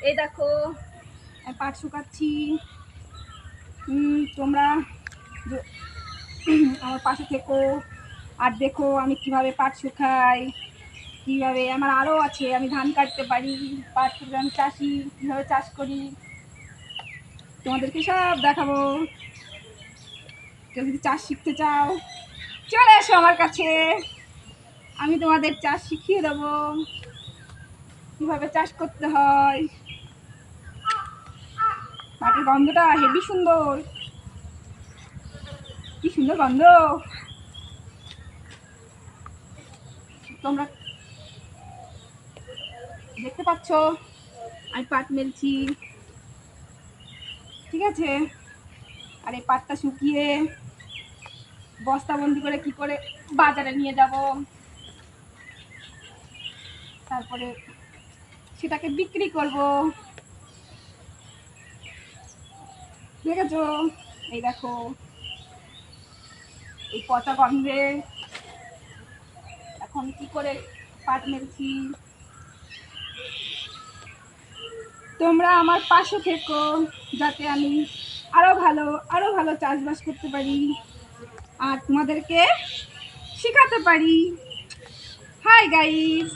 এই দেখো পাট শুকাচ্ছি। তোমরা আমার পাশে থেকো আর দেখো আমি কিভাবে পাট শুকাই, কিভাবে আমার আরও আছে, আমি ধান কাটতে পারি, পাট শুকিয়ে আমি চাষি, কীভাবে চাষ করি তোমাদেরকে সব দেখাবো। কেউ যদি চাষ শিখতে চাও চলে এসো আমার কাছে, আমি তোমাদের চাষ শিখিয়ে দেবো কিভাবে চাষ করতে হয়। পাটের গন্ধটা হেবি সুন্দর, কি সুন্দর গন্ধ। তোমরা দেখতে পাচ্ছ আমি পাট মেলছি, ঠিক আছে। আর এই পাটটা শুকিয়ে বস্তাবন্দি করে কি করে বাজারে নিয়ে যাব, তারপরে সেটাকে বিক্রি করব। দেখেছো, এই দেখো এই পচা গন্ধে এখন কি করে পাট মেলছি। তোমরা আমার পাশে থেকো যাতে আমি আরো ভালো চাষবাস করতে পারি আর তোমাদেরকে শেখাতে পারি। Hi guys.